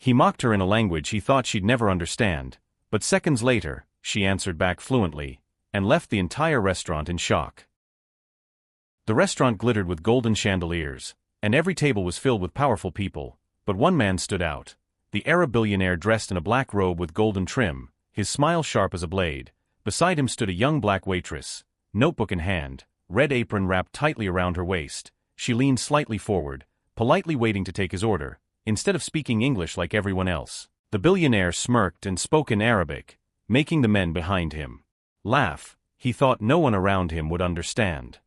He mocked her in a language he thought she'd never understand, but seconds later, she answered back fluently, and left the entire restaurant in shock. The restaurant glittered with golden chandeliers, and every table was filled with powerful people, but one man stood out. The Arab billionaire dressed in a black robe with golden trim, his smile sharp as a blade. Beside him stood a young black waitress, notebook in hand, red apron wrapped tightly around her waist. She leaned slightly forward, politely waiting to take his order, instead of speaking English like everyone else. The billionaire smirked and spoke in Arabic, making the men behind him laugh. He thought no one around him would understand.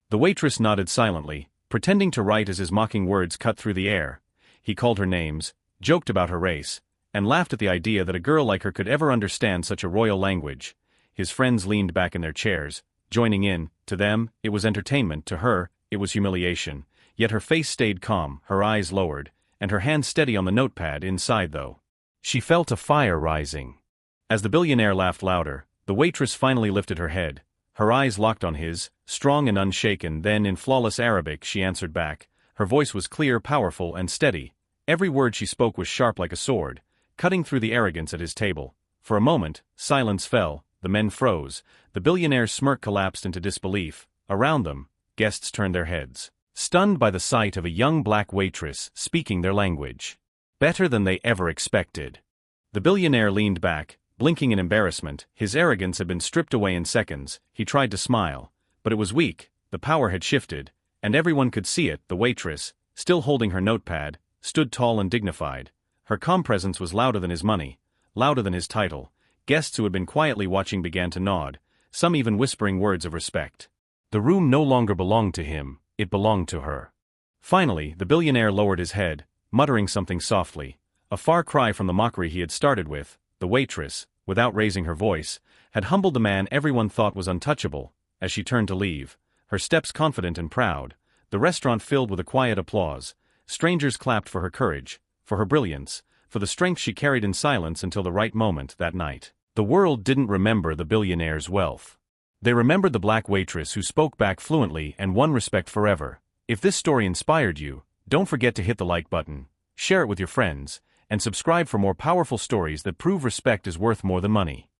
The waitress nodded silently, pretending to write as his mocking words cut through the air. He called her names, joked about her race, and laughed at the idea that a girl like her could ever understand such a royal language. His friends leaned back in their chairs, joining in. To them, it was entertainment. To her, it was humiliation. Yet her face stayed calm, her eyes lowered, and her hand steady on the notepad. Inside, though, she felt a fire rising. As the billionaire laughed louder, the waitress finally lifted her head. Her eyes locked on his, strong and unshaken. Then in flawless Arabic she answered back. Her voice was clear, powerful, and steady. Every word she spoke was sharp like a sword, cutting through the arrogance at his table. For a moment, silence fell. The men froze. The billionaire's smirk collapsed into disbelief. Around them, guests turned their heads, stunned by the sight of a young black waitress speaking their language better than they ever expected. The billionaire leaned back, blinking in embarrassment. His arrogance had been stripped away in seconds. He tried to smile, but it was weak. The power had shifted, and everyone could see it. The waitress, still holding her notepad, stood tall and dignified. Her calm presence was louder than his money, louder than his title. Guests who had been quietly watching began to nod, some even whispering words of respect. The room no longer belonged to him, it belonged to her. Finally, the billionaire lowered his head, muttering something softly, a far cry from the mockery he had started with. The waitress, without raising her voice, had humbled the man everyone thought was untouchable. As she turned to leave, her steps confident and proud, the restaurant filled with a quiet applause. Strangers clapped for her courage, for her brilliance, for the strength she carried in silence until the right moment. That night, the world didn't remember the billionaire's wealth. They remembered the black waitress who spoke back fluently and won respect forever. If this story inspired you, don't forget to hit the like button, share it with your friends, and subscribe for more powerful stories that prove respect is worth more than money.